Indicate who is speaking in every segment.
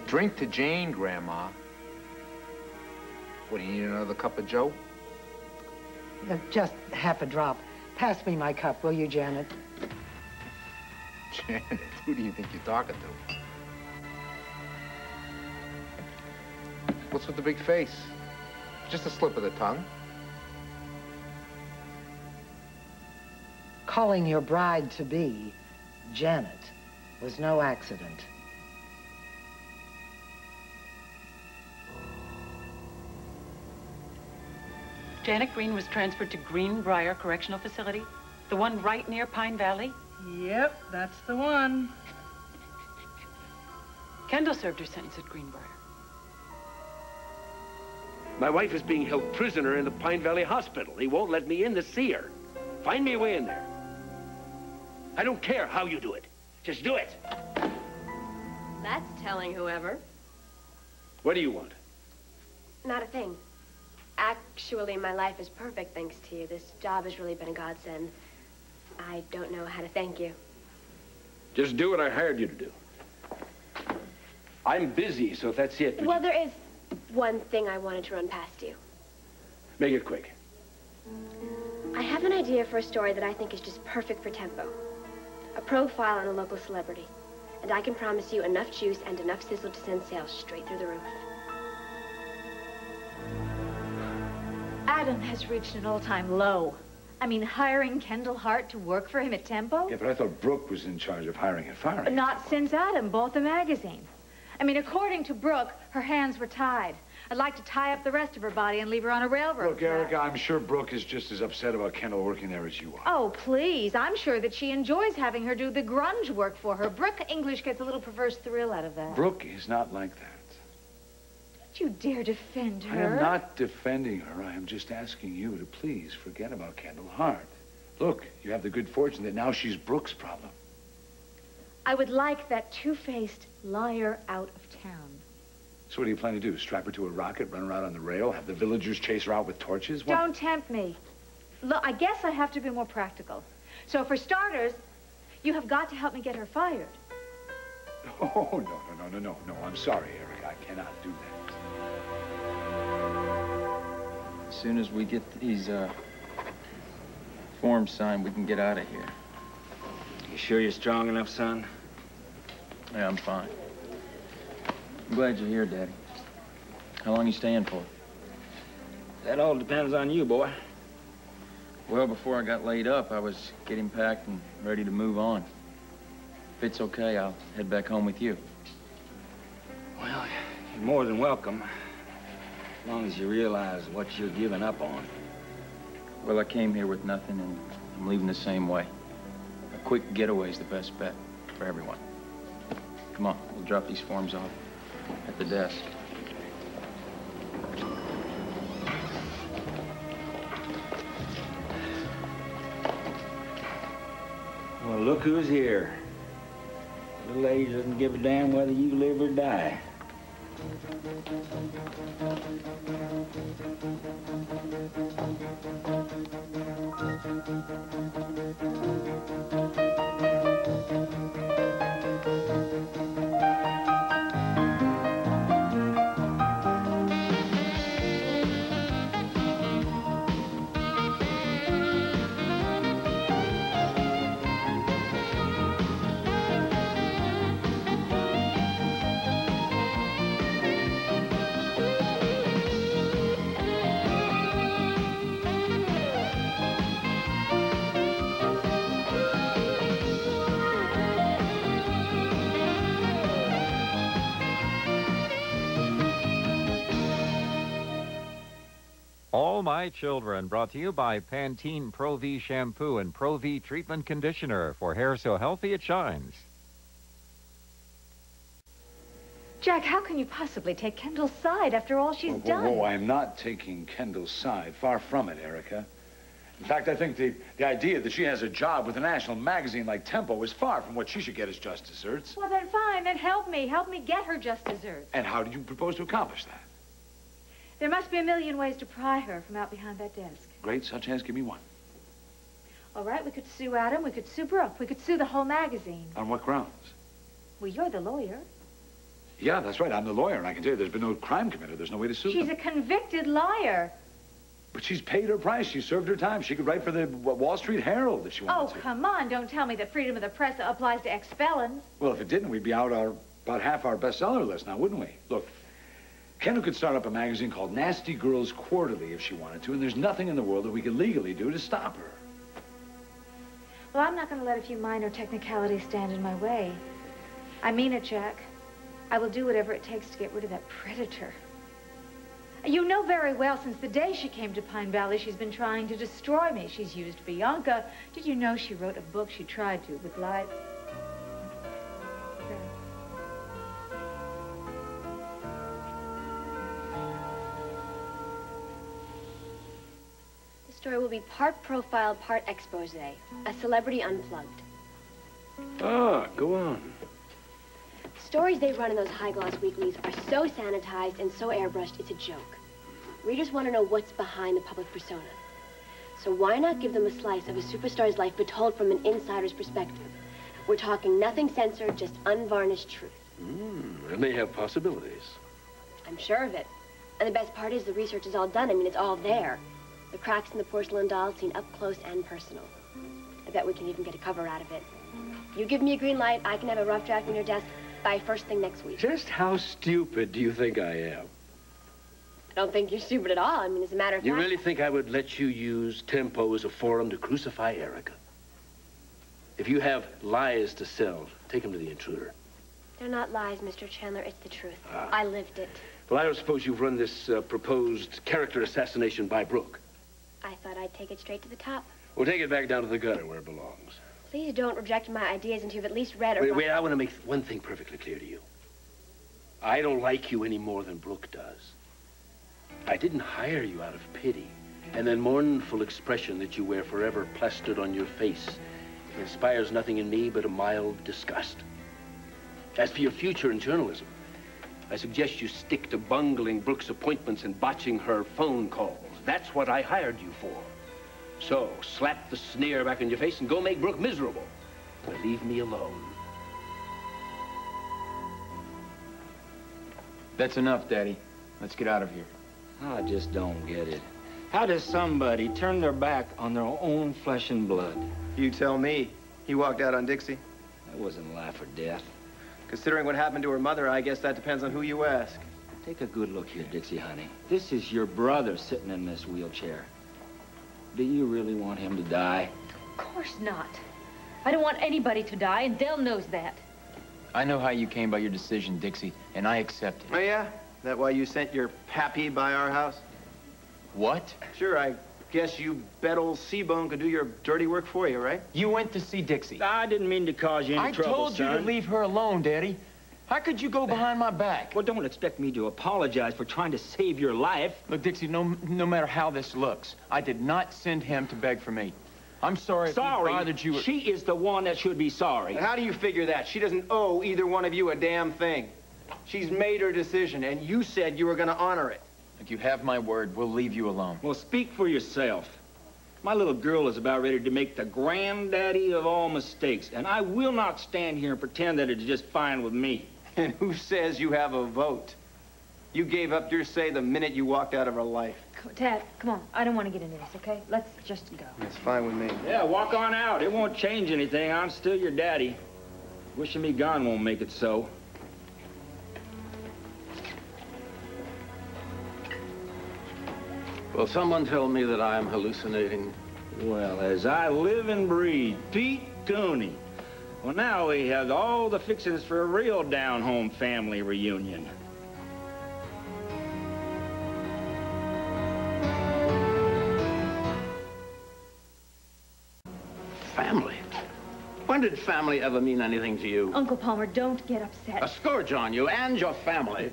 Speaker 1: Drink to Jane, Grandma. What, do you need another cup of Joe?
Speaker 2: Just half a drop. Pass me my cup, will you, Janet?
Speaker 1: Janet, who do you think you're talking to? What's with the big face? Just a slip of the tongue.
Speaker 2: Calling your bride-to-be Janet was no accident.
Speaker 3: Janet Green was transferred to Greenbrier Correctional Facility, the one right near Pine Valley?
Speaker 4: Yep, that's the one.
Speaker 3: Kendall served her sentence at Greenbrier.
Speaker 5: My wife is being held prisoner in the Pine Valley Hospital. He won't let me in to see her. Find me a way in there. I don't care how you do it. Just do it.
Speaker 6: That's telling whoever.
Speaker 5: What do you want?
Speaker 6: Not a thing. Actually, my life is perfect thanks to you. This job has really been a godsend. I don't know how to thank you.
Speaker 5: Just do what I hired you to do. I'm busy, so if that's it.
Speaker 6: Well, there is one thing I wanted to run past you.
Speaker 5: Make it quick.
Speaker 6: I have an idea for a story that I think is just perfect for tempo. A profile on a local celebrity. And I can promise you enough juice and enough sizzle to send sales straight through the roof.
Speaker 7: Adam has reached an all-time low. I mean, hiring Kendall Hart to work for him at Tempo?
Speaker 8: Yeah, but I thought Brooke was in charge of hiring and firing.
Speaker 7: Not since Adam bought the magazine. I mean, according to Brooke, her hands were tied. I'd like to tie up the rest of her body and leave her on a railroad
Speaker 8: Look, Erica, I'm sure Brooke is just as upset about Kendall working there as you are.
Speaker 7: Oh, please. I'm sure that she enjoys having her do the grunge work for her. Brooke English gets a little perverse thrill out of that.
Speaker 8: Brooke is not like that.
Speaker 7: Don't you dare defend her.
Speaker 8: I am not defending her. I am just asking you to please forget about Kendall Hart. Look, you have the good fortune that now she's Brooke's problem.
Speaker 7: I would like that two-faced liar out of town.
Speaker 8: So what do you plan to do? Strap her to a rocket, run her out on the rail, have the villagers chase her out with torches? What?
Speaker 7: Don't tempt me. Look, I guess I have to be more practical. So for starters, you have got to help me get her fired.
Speaker 8: Oh, no. I'm sorry, Erica. I cannot do that.
Speaker 9: As soon as we get these forms signed, we can get out of here.
Speaker 5: You sure you're strong enough, son?
Speaker 9: Yeah, I'm fine. I'm glad you're here, Daddy. How long you staying for?
Speaker 5: That all depends on you, boy.
Speaker 9: Well, before I got laid up, I was getting packed and ready to move on. If it's okay, I'll head back home with you.
Speaker 5: Well, you're more than welcome. As long as you realize what you're giving up on.
Speaker 9: Well, I came here with nothing, and I'm leaving the same way. A quick getaway's the best bet for everyone. Come on, we'll drop these forms off at the desk.
Speaker 5: Well, look who's here. Little age doesn't give a damn whether you live or die.
Speaker 10: All My Children, brought to you by Pantene Pro-V Shampoo and Pro-V Treatment Conditioner for hair so healthy it shines.
Speaker 7: Jack, how can you possibly take Kendall's side after all she's done?
Speaker 8: Whoa, I'm not taking Kendall's side. Far from it, Erica. In fact, I think the idea that she has a job with a national magazine like Tempo is far from what she should get as just desserts.
Speaker 7: Well, then fine. Then help me. Help me get her just desserts.
Speaker 8: And how do you propose to accomplish that?
Speaker 7: There must be a million ways to pry her from out behind that desk.
Speaker 8: Great, such as, give me one.
Speaker 7: All right, we could sue Adam, we could sue Brooke, we could sue the whole magazine.
Speaker 8: On what grounds?
Speaker 7: Well, you're the lawyer.
Speaker 8: Yeah, that's right. I'm the lawyer, and I can tell you there's been no crime committed. There's no way to sue
Speaker 7: She's
Speaker 8: them.
Speaker 7: a convicted liar.
Speaker 8: But she's paid her price. She served her time. She could write for the Wall Street Herald if she wanted
Speaker 7: Oh,
Speaker 8: to.
Speaker 7: come on. Don't tell me that freedom of the press applies to ex-felons.
Speaker 8: Well, if it didn't, we'd be out about half our bestseller list now, wouldn't we? Look, Kendall could start up a magazine called Nasty Girls Quarterly if she wanted to, and there's nothing in the world that we could legally do to stop her.
Speaker 7: Well, I'm not going to let a few minor technicalities stand in my way. I mean it, Jack. I will do whatever it takes to get rid of that predator. You know very well, since the day she came to Pine Valley, she's been trying to destroy me. She's used Bianca. Did you know she wrote a book? She tried to, with lies.
Speaker 6: The story will be part profile, part expose. A celebrity unplugged.
Speaker 5: Ah, go on.
Speaker 6: The stories they run in those high-gloss weeklies are so sanitized and so airbrushed, it's a joke. Readers want to know what's behind the public persona. So why not give them a slice of a superstar's life, but told from an insider's perspective? We're talking nothing censored, just unvarnished truth.
Speaker 5: It may have possibilities.
Speaker 6: I'm sure of it. And the best part is the research is all done. I mean, it's all there. The cracks in the porcelain doll seen up close and personal. I bet we can even get a cover out of it. You give me a green light, I can have a rough draft on your desk by first thing next week.
Speaker 5: Just how stupid do you think I am?
Speaker 6: I don't think you're stupid at all. I mean, as a matter of
Speaker 5: You
Speaker 6: fact...
Speaker 5: really think I would let you use Tempo as a forum to crucify Erica? If you have lies to sell, take them to the Intruder.
Speaker 6: They're not lies, Mr. Chandler. It's the truth. I lived it.
Speaker 5: Well, I don't suppose you've run this proposed character assassination by Brooke.
Speaker 6: I thought I'd take it straight to the top.
Speaker 5: We'll take it back down to the gutter where it belongs.
Speaker 6: Please don't reject my ideas until you've at least read or...
Speaker 5: Wait, I want to make one thing perfectly clear to you. I don't like you any more than Brooke does. I didn't hire you out of pity, and that mournful expression that you wear forever plastered on your face inspires nothing in me but a mild disgust. As for your future in journalism, I suggest you stick to bungling Brooke's appointments and botching her phone calls. That's what I hired you for. So, slap the sneer back in your face and go make Brooke miserable. But leave me alone.
Speaker 9: That's enough, Daddy. Let's get out of here.
Speaker 11: I just don't get it. How does somebody turn their back on their own flesh and blood?
Speaker 12: You tell me. He walked out on Dixie.
Speaker 11: That wasn't life or death.
Speaker 12: Considering what happened to her mother, I guess that depends on who you ask.
Speaker 11: Take a good look here, Dixie, honey. This is your brother sitting in this wheelchair. Do you really want him to die?
Speaker 7: Of course not. I don't want anybody to die, and Dell knows that.
Speaker 9: I know how you came by your decision, Dixie, and I accept it.
Speaker 12: Oh, yeah? That why you sent your pappy by our house?
Speaker 9: What?
Speaker 12: Sure, I guess you bet old Seabone could do your dirty work for you, right?
Speaker 9: You went to see Dixie.
Speaker 11: I didn't mean to cause you any trouble,
Speaker 9: I told you to leave her alone, Daddy. How could you go behind my back?
Speaker 11: Well, don't expect me to apologize for trying to save your life.
Speaker 9: Look, Dixie, no matter how this looks, I did not send him to beg for me. I'm sorry if he bothered you.
Speaker 11: She is the one that should be sorry.
Speaker 12: And how do you figure that? She doesn't owe either one of you a damn thing. She's made her decision, and you said you were going to honor it.
Speaker 9: Look, you have my word. We'll leave you alone.
Speaker 11: Well, speak for yourself. My little girl is about ready to make the granddaddy of all mistakes, and I will not stand here and pretend that it's just fine with me.
Speaker 12: And who says you have a vote? You gave up your say the minute you walked out of her life.
Speaker 7: Dad, come on. I don't want to get into this, okay? Let's just go.
Speaker 12: That's fine with me.
Speaker 11: Yeah, walk on out. It won't change anything. I'm still your daddy. Wishing me gone won't make it so.
Speaker 5: Will someone tell me that I am hallucinating?
Speaker 11: Well, as I live and breathe, Pete Cooney. Well, now we have all the fixings for a real down-home family reunion.
Speaker 5: Family? When did family ever mean anything to you?
Speaker 7: Uncle Palmer, don't get upset.
Speaker 5: A scourge on you and your family.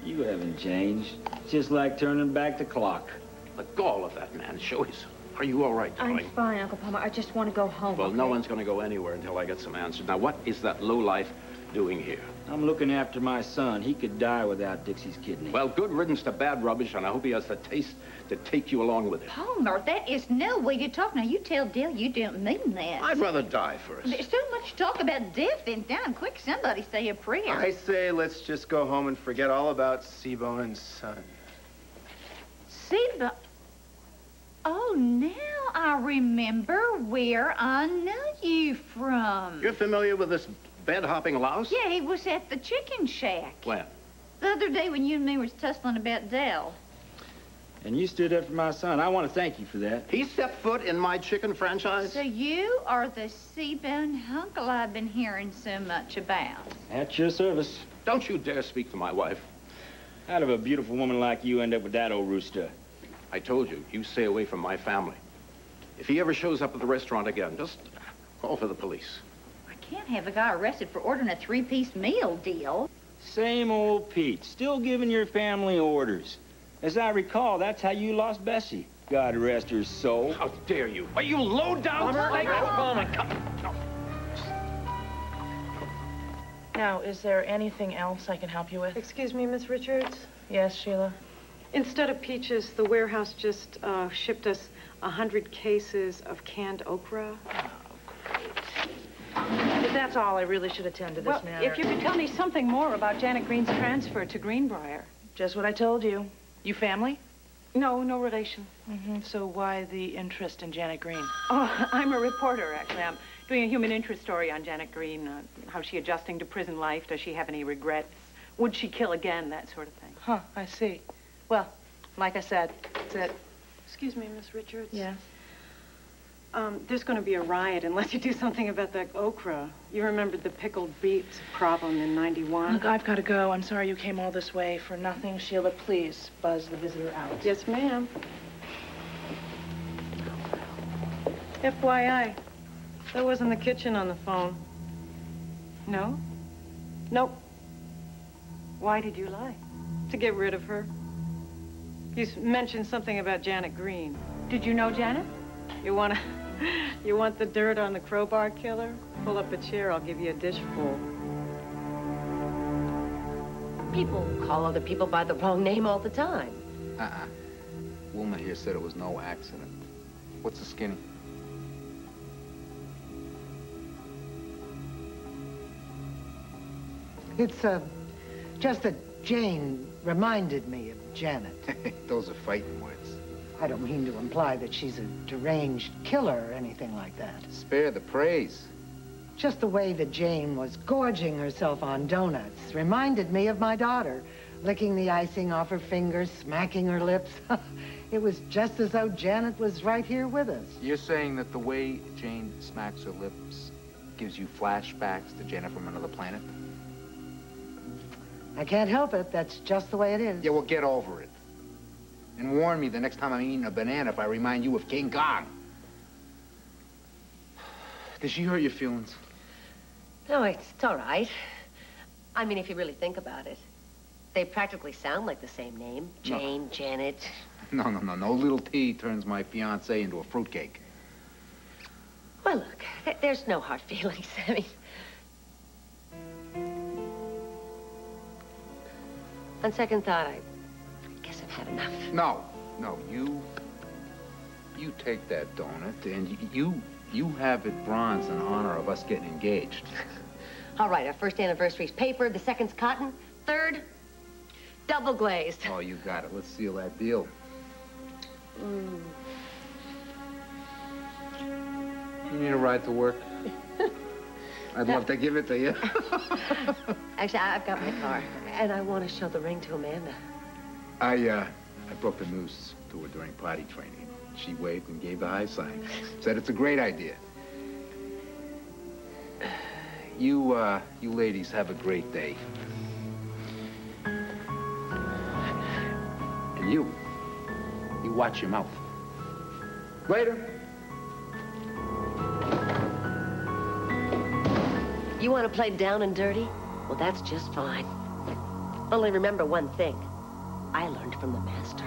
Speaker 11: You haven't changed. Just like turning back the clock.
Speaker 5: The gall of that man, Joyce. Are you all right, darling?
Speaker 7: I'm fine, Uncle Palmer. I just want to go home.
Speaker 5: Well,
Speaker 7: okay?
Speaker 5: no one's going to go anywhere until I get some answers. Now, what is that lowlife
Speaker 11: doing here? I'm looking after my son. He could die without Dixie's kidney.
Speaker 5: Well, good riddance to bad rubbish, and I hope he has the taste to take you along with him.
Speaker 13: Palmer, that is no way to talk. Now, you tell Dale you didn't mean that.
Speaker 5: I'd rather die first.
Speaker 13: There's so much talk about death and dying. Quick, somebody say a prayer.
Speaker 12: I say let's just go home and forget all about Seabone and Son.
Speaker 13: Seabone? Oh, now I remember where I know you from.
Speaker 5: You're familiar with this bed-hopping louse?
Speaker 13: Yeah, he was at the chicken shack.
Speaker 5: When?
Speaker 13: The other day when you and me was tussling about Dell.
Speaker 11: And you stood up for my son. I want to thank you for that.
Speaker 5: He stepped foot in my chicken franchise?
Speaker 13: So you are the Seabone uncle I've been hearing so much about.
Speaker 11: At your service.
Speaker 5: Don't you dare speak to my wife.
Speaker 11: How did a beautiful woman like you end up with that old rooster?
Speaker 5: I told you, you stay away from my family. If he ever shows up at the restaurant again, just call for the police.
Speaker 13: I can't have a guy arrested for ordering a 3-piece meal deal.
Speaker 11: Same old Pete, still giving your family orders. As I recall, that's how you lost Bessie. God rest her soul.
Speaker 5: How dare you? Are you low down?
Speaker 4: Now, is there anything else I can help you with?
Speaker 14: Excuse me, Miss Richards?
Speaker 4: Yes, Sheila?
Speaker 14: Instead of peaches, the warehouse just shipped us 100 cases of canned okra.
Speaker 4: If that's all, I really should attend to this
Speaker 3: Well,
Speaker 4: matter.
Speaker 3: if you could tell me something more about Janet Green's transfer to Greenbrier.
Speaker 4: Just what I told you. You family?
Speaker 3: No, no relation.
Speaker 4: So why the interest in Janet Green?
Speaker 3: Oh, I'm a reporter, actually. I'm doing a human interest story on Janet Green. How's she adjusting to prison life? Does she have any regrets? Would she kill again? That sort of thing.
Speaker 4: Huh, I see. Well, like I said, that's it.
Speaker 14: Excuse me, Miss Richards?
Speaker 4: Yes?
Speaker 14: There's going to be a riot unless you do something about that okra. You remember the pickled beets problem in '91?
Speaker 4: Look, I've got to go. I'm sorry you came all this way for nothing. Sheila, please buzz the visitor out.
Speaker 14: Yes, ma'am. FYI, that wasn't the kitchen on the phone.
Speaker 3: No?
Speaker 14: Nope.
Speaker 3: Why did you lie?
Speaker 14: To get rid of her. You mentioned something about Janet Green.
Speaker 3: Did you know Janet?
Speaker 14: You want the dirt on the crowbar killer? Pull up a chair, I'll give you a dish full.
Speaker 15: People call other people by the wrong name all the time.
Speaker 1: Wilma here said it was no accident. What's the skinny?
Speaker 2: It's, just that Jane reminded me of Janet.
Speaker 1: Those are fighting words.
Speaker 2: I don't mean to imply that she's a deranged killer or anything like that.
Speaker 1: Spare the praise.
Speaker 2: Just the way that Jane was gorging herself on donuts reminded me of my daughter, licking the icing off her fingers, smacking her lips. It was just as though Janet was right here with us.
Speaker 1: You're saying that the way Jane smacks her lips gives you flashbacks to Janet from another planet?
Speaker 2: I can't help it. That's just the way it is.
Speaker 1: Yeah, well, get over it. And warn me the next time I'm eating a banana if I remind you of King Kong. Did she hurt your feelings?
Speaker 15: No, it's all right. I mean, if you really think about it, they practically sound like the same name. Jane, Janet.
Speaker 1: No. No little T turns my fiancé into a fruitcake.
Speaker 15: Well, look, there's no hard feelings. I mean, on second thought, I guess I've had enough.
Speaker 1: No, you take that donut and you have it bronze in honor of us getting engaged.
Speaker 15: All right, our first anniversary's paper, the second's cotton, third, double glazed.
Speaker 1: Oh, you got it. Let's seal that deal. You need a ride to work? I'd love to give it to you.
Speaker 15: Actually, I've got my car, and I want to show the ring to Amanda.
Speaker 1: I broke the news to her during potty training. She waved and gave the high sign. Said it's a great idea. You ladies have a great day. And you watch your mouth. Later.
Speaker 15: You want to play down and dirty? Well, that's just fine. Only remember one thing. I learned from the master.